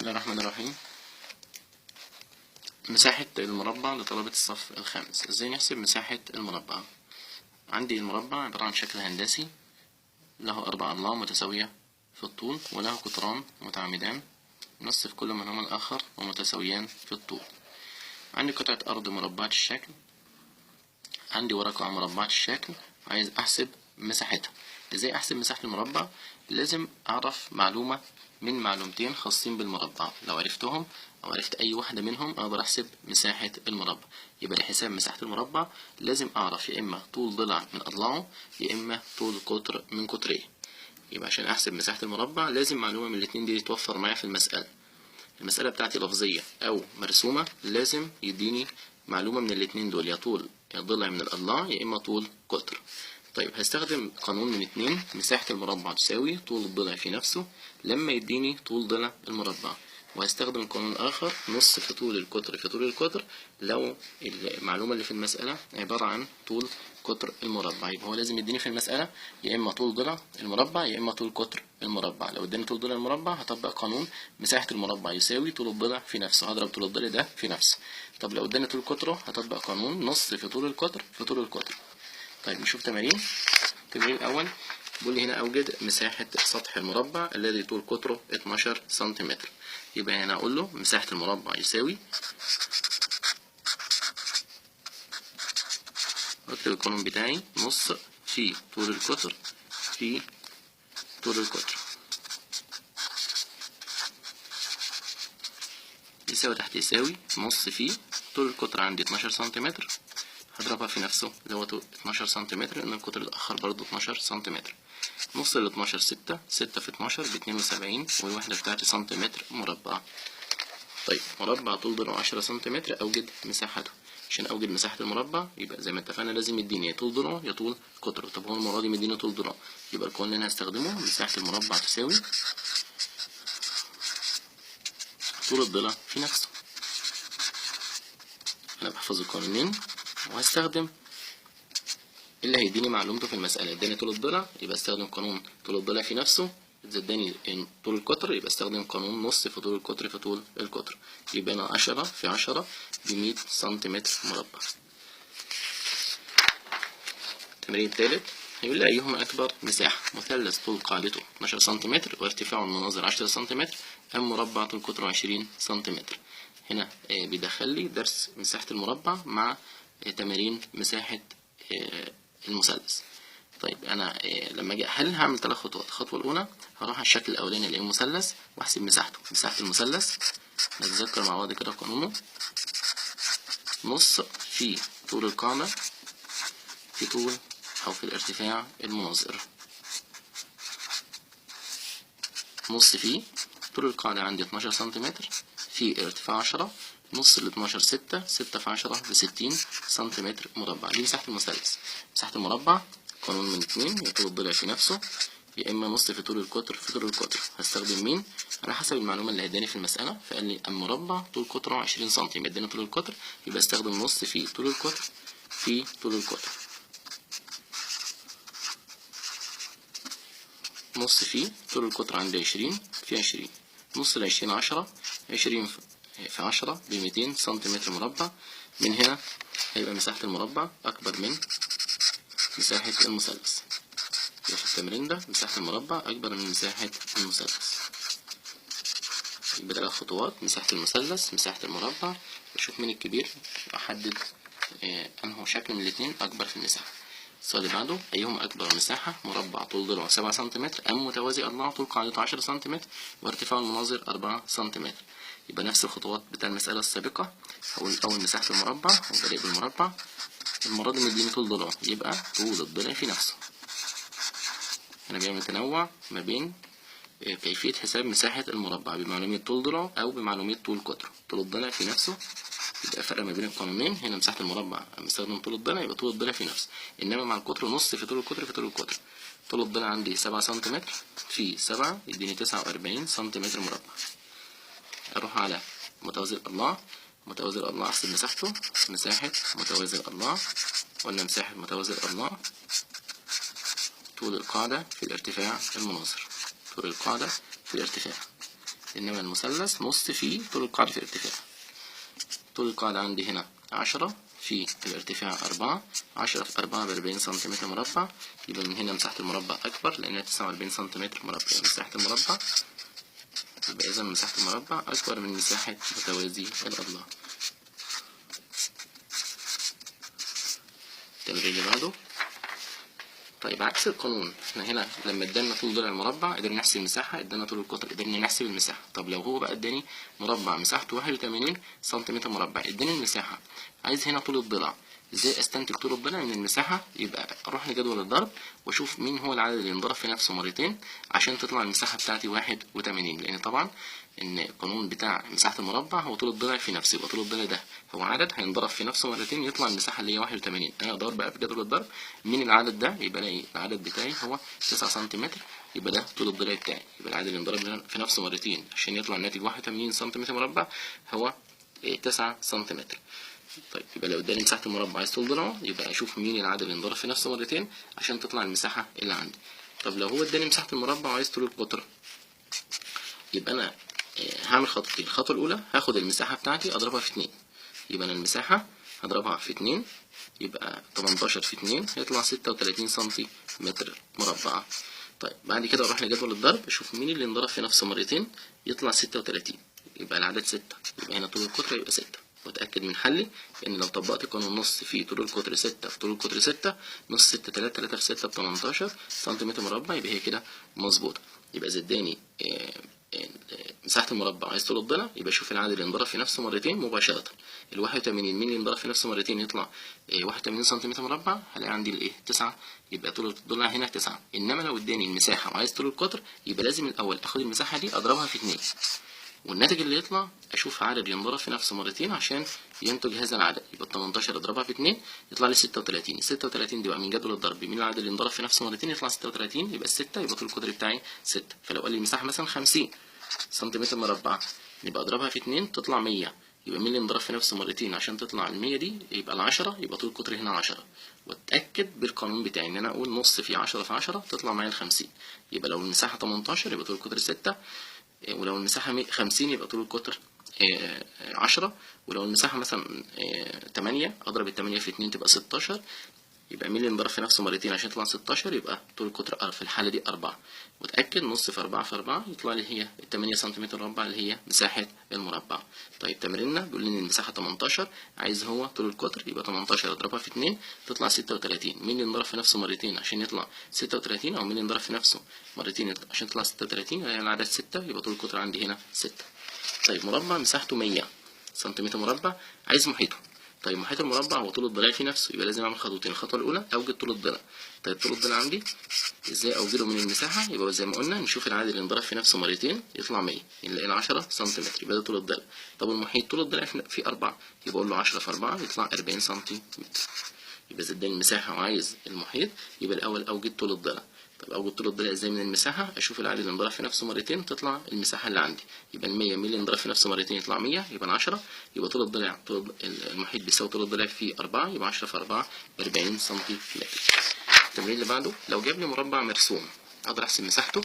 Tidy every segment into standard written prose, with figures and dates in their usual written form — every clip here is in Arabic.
الله الرحمن الرحيم. مساحة المربع لطلبة الصف الخامس. ازاي نحسب مساحة المربع؟ عندي المربع عبارة عن شكل هندسي له 4 أضلاع متساوية في الطول وله قطران متعامدان نصف كل منهما الآخر ومتساويان في الطول. عندي قطعة أرض مربعة الشكل، عندي ورقة مربعة الشكل، عايز أحسب مساحتها. ازاي أحسب مساحة المربع؟ لازم أعرف معلومة من معلومتين خاصين بالمربع، لو عرفتهم أو عرفت أي واحدة منهم أقدر أحسب مساحة المربع. يبقى لحساب مساحة المربع لازم أعرف يا إما طول ضلع من أضلاعه يا إما طول قطر من قطريه. يبقى عشان أحسب مساحة المربع لازم معلومة من الاتنين دي تتوفر معايا في المسألة. المسألة بتاعتي لفظية أو مرسومة، لازم يديني معلومة من الاتنين دول، يا طول ضلع من الأضلاع يا إما طول قطر. طيب هستخدم قانون من 2، مساحة المربع تساوي طول الضلع في نفسه لما يديني طول ضلع المربع، وهستخدم قانون آخر نص في طول القطر في طول القطر لو المعلومة اللي في المسألة عبارة عن طول قطر المربع. يبقى هو لازم يديني في المسألة يا إما طول ضلع المربع يا إما طول قطر المربع. لو اداني طول ضلع المربع هطبق قانون مساحة المربع يساوي طول الضلع في نفسه، هضرب طول الضلع ده في نفسه. طب لو اداني طول قطره هطبق قانون نص في طول القطر في طول القطر. طيب نشوف تمارين. التمرين الأول بيقول لي هنا أوجد مساحة سطح المربع الذي طول قطره 12 سنتيمتر. يبقى هنا أقول له مساحة المربع يساوي، أكتب القانون بتاعي نص في طول القطر في طول القطر يساوي تحت يساوي نص في طول القطر عندي 12 سنتيمتر، هضربها في نفسه اللي هو 12 سنتيمتر لأن القطر الآخر برضو 12 سنتيمتر. نص ال 12 6 في 12 ب72 والوحدة بتاعتي سنتيمتر مربع. طيب مربع طول ضلعه 10 سنتيمتر، أوجد مساحته. عشان أوجد مساحة المربع يبقى زي ما اتفقنا لازم يديني يا طول ضلعه يا طول قطره. طب هو المرة دي مديني طول ضلعه، يبقى القانون اللي أنا هستخدمه مساحة المربع تساوي طول الضلع في نفسه. أنا بحفظ القانونين وهستخدم اللي هيديني معلومته في المسألة. اداني طول الضلع يبقى استخدم قانون طول الضلع في نفسه، إذا اداني طول القطر يبقى استخدم قانون نص في طول القطر في طول القطر. يبقى أنا 10 في 10 ب100 سنتيمتر مربع. التمرين الثالث هيقول لي أيهما أكبر مساحة، مثلث طول قاعدته 12 سنتيمتر وارتفاعه المناظر 10 سنتيمتر أم مربع طول قطره 20 سنتيمتر. هنا بيدخل لي درس مساحة المربع مع تمارين مساحة المثلث. طيب انا لما اجي احل هعمل 3 خطوات. الخطوه الاولى هروح على الشكل الاولاني اللي هو مثلث واحسب مساحته. مساحه المثلث نتذكر مع بعض كده قانونه نص في طول القاعده في طول او في الارتفاع المناظر. نص في طول القاعده عندي 12 سنتيمتر في ارتفاع 10، نص ال 12 6 في 10 ب60 سنتيمتر مربع. دي مساحه المثلث. مساحه المربع قانون من 2، يا طول الضلع في نفسه يا اما نص في طول القطر في طول القطر. هستخدم مين؟ على حسب المعلومه اللي اداني في المساله. فقال لي المربع طول قطره 20 سم، اداني طول القطر يبقى استخدم نص في طول القطر في طول القطر. نص في طول القطر عندي 20 في 20، نص ال 20 10، 20 في 10 ب200 سنتيمتر مربع. من هنا هيبقى مساحة المربع أكبر من مساحة المثلث. في التمرين ده مساحة المربع أكبر من مساحة المثلث. يبقى 3 خطوات: مساحة المثلث، مساحة المربع، بشوف مين الكبير وأحدد أنه شكل من الاتنين أكبر في المساحة. السؤال اللي بعده أيهما أكبر مساحة، مربع طول ضلعه 7 سنتيمتر أم متوازي أضلاعه طول قاعدته 10 سنتيمتر وارتفاع المناظر 4 سنتيمتر. يبقى نفس الخطوات بتاع المسألة السابقة. هقول الأول مساحة المربع وبدأ بالمربع. المرة دي مديني طول ضلعه يبقى طول الضلع في نفسه. هنا بيعمل تنوع ما بين كيفية حساب مساحة المربع بمعلومية طول ضلعه أو بمعلومية طول قطره. طول الضلع في نفسه يبقى فرق ما بين القانونين. هنا مساحة المربع بستخدم طول الضلع يبقى طول الضلع في نفسه، إنما مع القطر نص في طول القطر في طول القطر. طول الضلع عندي 7 سنتيمتر في 7 يديني 49 سنتيمتر مربع. أروح على متوازي الأضلاع. متوازي الأضلاع أحسب مساحته. مساحة متوازي الأضلاع ولا مساحة متوازي الأضلاع طول القاعدة في الارتفاع المناظر. طول القاعدة في الارتفاع إنما المثلث نص فيه طول القاعدة في الارتفاع. طول القاعدة عندي هنا 10 في الارتفاع 4، 10 في 4 ب40 سنتيمتر مربع. يبقى من هنا مساحة المربع أكبر لأنها 49 سنتيمتر مربع. مساحة المربع يبقى إذا مساحة المربع أكبر من مساحة متوازي الأضلاع. التمرين اللي بعده. طيب عكس القانون، احنا هنا لما ادانا طول ضلع المربع قدرنا نحسب المساحة، ادانا طول القطر قدرنا نحسب المساحة. طب لو هو بقى اداني مربع مساحته 81 سنتيمتر مربع، اداني المساحة، عايز هنا طول الضلع، ازاي استنتج طول الضلع من المساحة؟ يبقى اروح لجدول الضرب واشوف مين هو العدد اللي ينضرب في نفسه مرتين عشان تطلع المساحة بتاعتي 81. لان طبعا ان القانون بتاع مساحة المربع هو طول الضلع في نفسه، يبقى طول الضلع ده هو عدد هينضرب في نفسه مرتين يطلع المساحة اللي هي 81. انا ادور بقى في جدول الضرب مين العدد ده، يبقى الاقي العدد بتاعي هو 9 سنتيمتر، يبقى ده طول الضلع بتاعي. يبقى العدد اللي انضرب في نفسه مرتين عشان يطلع الناتج 81 سنتيمتر مربع هو 9 سنتيمتر. طيب يبقى لو اداني مساحة المربع عايز طول ضلعه، يبقى اشوف مين العدد اللي انضرب في نفسه مرتين عشان تطلع المساحة اللي عندي. طب لو هو اداني مساحة المربع وعايز طول القطر، يبقى انا هعمل خطوتين. الخطوة الأولى هاخد المساحة بتاعتي أضربها في 2، يبقى أنا المساحة هضربها في 2 يبقى 18 في 2 هيطلع 36 سنتيمتر مربع. طيب بعد كده أروح لجدول الضرب أشوف مين اللي انضرب في نفسه مرتين يطلع 36، يبقى العدد 6، يبقى هنا طول القطر يبقى 6. وأتأكد من حلي إن لو طبقت قانون نص في طول القطر 6 في طول القطر 6 نص 6 3 في 6 ب 18 سنتيمتر مربع، يبقى هي كده مظبوطة. يبقى إذا اداني مساحة المربع عايز طول الضلع، يبقى شوف العدد اللي انضرب في نفسه مرتين مباشرة. ال 81 مين اللي انضرب في نفسه مرتين يطلع 81 سنتيمتر مربع، هلاقي عندي الايه 9، يبقى طول الضلع هنا 9. انما لو اداني المساحة وعايز طول القطر يبقى لازم الاول اخد المساحة دي اضربها في 2 والناتج اللي يطلع اشوف عدد ينضرب في نفسه مرتين عشان ينتج هذا العدد. يبقى 18 اضربها في 2 يطلع لي 36. 36 دي بقى من جدول الضرب مين العدد اللي انضرب في نفسه مرتين يطلع 36، يبقى 6، يبقى طول القطر بتاعي 6. فلو قال لي المساحة مثلا 50 سنتيمتر مربع يبقى اضربها في 2 تطلع 100، يبقى مين اللي انضرب في نفسه مرتين عشان تطلع ال 100 دي يبقى ال10، يبقى طول القطر هنا 10. واتاكد بالقانون بتاعي ان انا اقول نص في 10 في 10 تطلع معايا ال 50. يبقى لو المساحه 18 يبقى طول القطر 6، ولو المساحه 50 يبقى طول القطر 10، ولو المساحه مثلا 8 اضرب ال 8 في 2 تبقى 16، يبقى مين اللي انضرب في نفسه مرتين عشان يطلع 16 يبقى طول القطر في الحالة دي 4. وتأكد نص في 4 في 4 يطلع لي هي 8 سنتيمتر مربع اللي هي مساحة المربع. طيب تمريننا بيقول لي ان المساحة 18 عايز هو طول القطر، يبقى 18 اضربها في 2 تطلع 36. مين اللي انضرب في نفسه مرتين عشان يطلع 36، او مين اللي انضرب في نفسه مرتين عشان يطلع 36؟ يعني العدد 6، يبقى طول القطر عندي هنا 6. طيب مربع مساحته 100 سنتيمتر مربع عايز محيطه. طيب محيط المربع هو طول الضلع في نفسه، يبقى لازم اعمل خطوتين. الخطوه الاولى اوجد طول الضلع. طيب طول الضلع عندي ازاي اوجده من المساحه؟ يبقى زي ما قلنا نشوف العدد اللي انضرب في نفسه مرتين يطلع 100، نلاقي 10 سنتيمتر، يبقى ده طول الضلع. طب المحيط طول الضلع في 4، يبقى اقول له 10 في 4 يطلع 40 سنتيمتر. يبقى اذا اداني المساحه وعايز المحيط يبقى الاول اوجد طول الضلع. طب اوجد طول الضلع ازاي من المساحه؟ اشوف العدد اللي انضرب في نفسه مرتين تطلع المساحه اللي عندي. يبقى ال 100 مين اللي انضرب في نفسه مرتين يطلع 100، يبقى 10، يبقى طول الضلع طول المحيط بيساوي طول الضلع في 4، يبقى 10 في 4 ب 40 سنتيمتر. التمرين اللي بعده لو جاب لي مربع مرسوم اقدر احسب مساحته.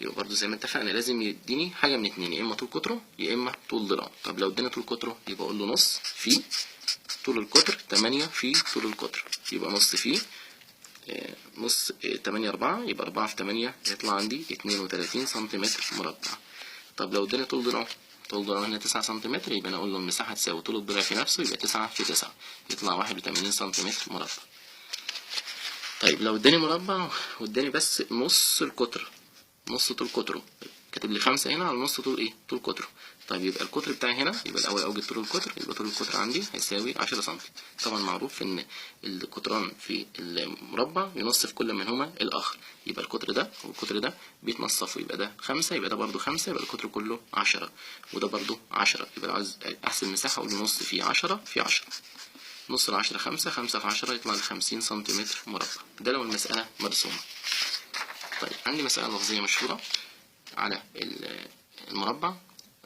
يبقى برضه زي ما اتفقنا لازم يديني حاجه من اتنين، يا اما طول قطره يا اما طول ضلعه. طب لو اداني طول قطره يبقى اقول له نص في طول القطر 8 في طول القطر، يبقى نص في نص 8 4 يبقى 4 في 8 يطلع عندي 32 سنتيمتر مربع. طب لو اداني طول ضلعه، طول ضلعه هنا 9 سنتيمتر، يبقى انا اقول له المساحه تساوي طول الضلع في نفسه، يبقى 9 في 9 يطلع 81 سنتيمتر مربع. طيب لو اداني مربع واداني بس نص القطر، نص طول قطره، كاتب لي 5 هنا على نص طول ايه؟ طول قطره. طيب يبقى القطر بتاعي هنا، يبقى الاول اوجد طول القطر، يبقى طول القطر عندي هيساوي 10 سم. طبعا معروف ان القطران في المربع ينص في كل منهما الاخر، يبقى القطر ده والقطر ده بيتنصفوا، يبقى ده 5 يبقى ده برضو 5، يبقى القطر كله 10 وده برضو 10. يبقى لو عايز احسب المساحه اقول نص في 10 في 10، نص ال 10 5، 5 في 10 يطلع لي 50 سنتيمتر مربع. ده لو المساله مرسومه. طيب عندي مساله لفظيه مشهوره على المربع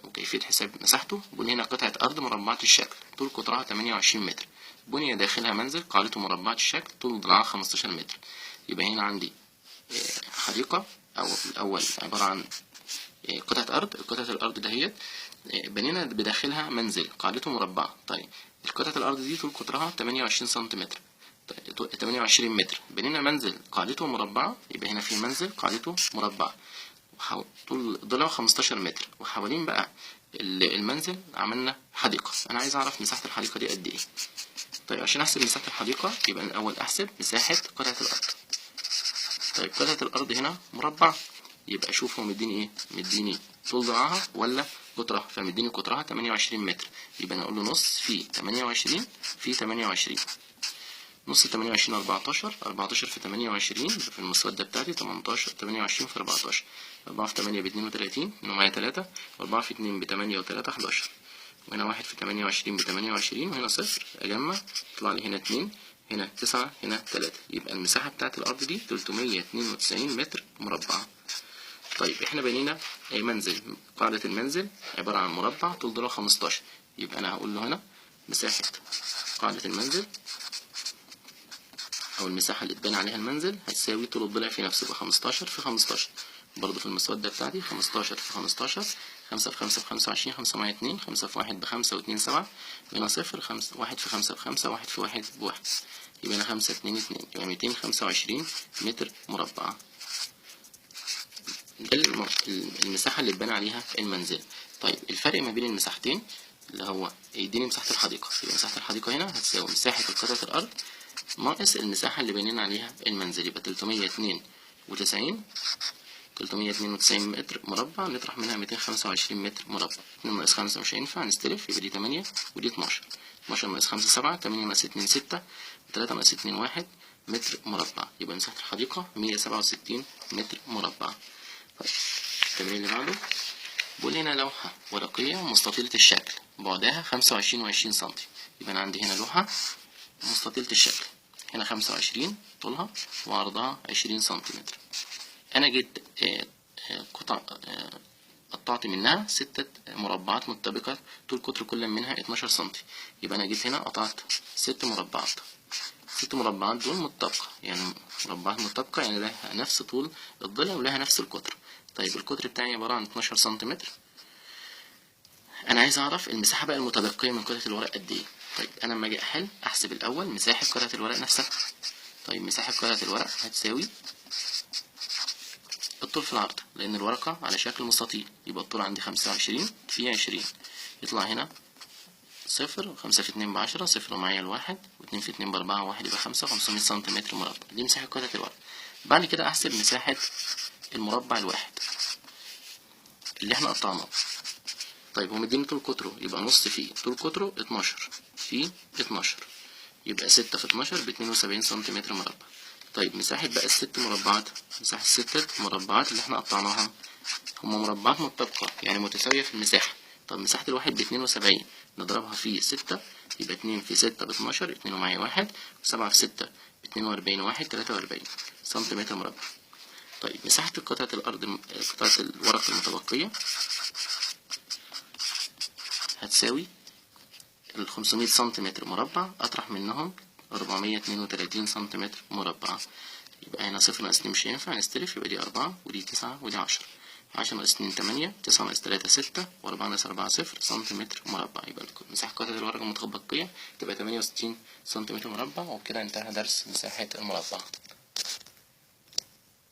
وكيفية حساب مساحته. بني هنا قطعة أرض مربعة الشكل طول قطرها 28 متر، بني داخلها منزل قاعدته مربعة الشكل طول ضلعها 15 متر. يبقى هنا عندي حديقة، أو الأول عبارة عن قطعة أرض، قطعة الأرض دهيت بنينا بداخلها منزل قاعدته مربعة. طيب قطعة الأرض دي طول قطرها 28 سنتيمتر، 28 متر. بنينا منزل قاعدته مربعة، يبقى هنا في منزل قاعدته مربعة طول ضلعه 15 متر، وحوالين بقى المنزل عملنا حديقة. أنا عايز أعرف مساحة الحديقة دي قد إيه. طيب عشان أحسب مساحة الحديقة يبقى الأول أحسب مساحة قطعة الأرض. طيب قطعة الأرض هنا مربع، يبقى أشوف هو مديني إيه، مديني طول ضلعها ولا قطرها، فمديني قطرها 28 متر، يبقى أنا أقول له نص في 28 في 28. نص 28 14 في 28 في المسودة بتاعتي 18، 28 في 14، 4 في 8 ب 32 ومعايا 3، و4 في 2 ب 8 و3 11، وهنا 1 في 28 ب 28 وهنا صفر، أجمع يطلع لي هنا 2 هنا 9 هنا 3، يبقى المساحة بتاعت الأرض دي 392 متر مربع. طيب احنا بنينا منزل، قاعدة المنزل عبارة عن مربع طول ضلعه 15، يبقى أنا هقول له هنا مساحة قاعدة المنزل أو المساحة اللي اتبنى عليها المنزل هتساوي طول الضلع في نفسه، يبقى 15 في 15. برضه في المسودة بتاعتي 15 في 15، 5 في 5 ب 25، 5 معايا 2، 5 في 1 ب5 و2 7، وهنا 0، 5 1 في 5 ب5، 1 في 1 ب1، يبقى هنا 5 2 2، يبقى 225 متر مربع. ده المساحة اللي اتبنى عليها المنزل. طيب الفرق ما بين المساحتين اللي هو يديني مساحة الحديقة، يبقى مساحة الحديقة هنا هتساوي مساحة قطعة الأرض ناقص المساحة اللي بنينا عليها المنزل، يبقى 392 متر مربع، نطرح منها 225 متر مربع. 2 ناقص 5 مش هينفع نستلف، يبقى دي 8 ودي 12. 12 ناقص 5 7، 8 ناقص 2 6، 3 ناقص 2 1 متر مربع، يبقى مساحة الحديقة 167 متر مربع. طيب التمرين اللي بعده بيقول هنا لوحة ورقية مستطيلة الشكل بعدها 25 و20 سنتي، يبقى أنا عندي هنا لوحة مستطيلة الشكل، هنا 25 طولها وعرضها 20 سنتيمتر. أنا جيت قطعت منها 6 مربعات متطابقة طول قطر كل منها 12 سنتي، يبقى أنا جيت هنا قطعت 6 مربعات. 6 مربعات دول متطابقة، يعني مربعات متطابقة يعني لها نفس طول الضلع ولها نفس القطر. طيب القطر بتاعي عبارة عن 12 سنتيمتر. أنا عايز أعرف المساحة بقى المتبقية من قطعة الورق قد إيه. طيب أنا لما أجي أحل أحسب الأول مساحة قطعة الورق نفسها. طيب مساحة قطعة الورق هتساوي الطول في العرض، لأن الورقة على شكل مستطيل، يبقى الطول عندي 25 في 20، يطلع هنا 0، 5 في 2 ب10، 0 معايا الواحد، و2 في 2 ب4، واحد يبقى 5، 500 سنتيمتر مربع. دي مساحة قطعة الورق. بعد كده أحسب مساحة المربع الواحد اللي احنا قطعناه. طيب هو مديني طول قطره، يبقى نص فيه طول قطره 12 في 12، يبقى 6 في 12 ب 72 سنتيمتر مربع. طيب مساحة بقى ال6 مربعات، مساحة ال6 مربعات اللي احنا قطعناها هما مربعات متطابقة يعني متساوية في المساحة. طب مساحة الواحد ب 72 نضربها في 6، يبقى 2 في 6 ب 12، 2 ومعايا 1، و7 في 6 ب 42 واحد 43 سنتيمتر مربع. طيب مساحة قطعة الأرض، قطعة الورق المتبقية هتساوي 500 سنتيمتر مربع، أطرح منهم 432 سنتيمتر مربع. يبقى هنا 0 ناقص 2 مش هينفع نستلف، يبقى دي 4 ودي 9 ودي 10. 10 ناقص 2 8، 9 ناقص 3 6، و4 ناقص 4 0 سنتيمتر مربع. يبقى مساحة قطعة الورق المتبقية تبقى 68 سنتيمتر مربع. وبكده انتهى درس مساحة المربع.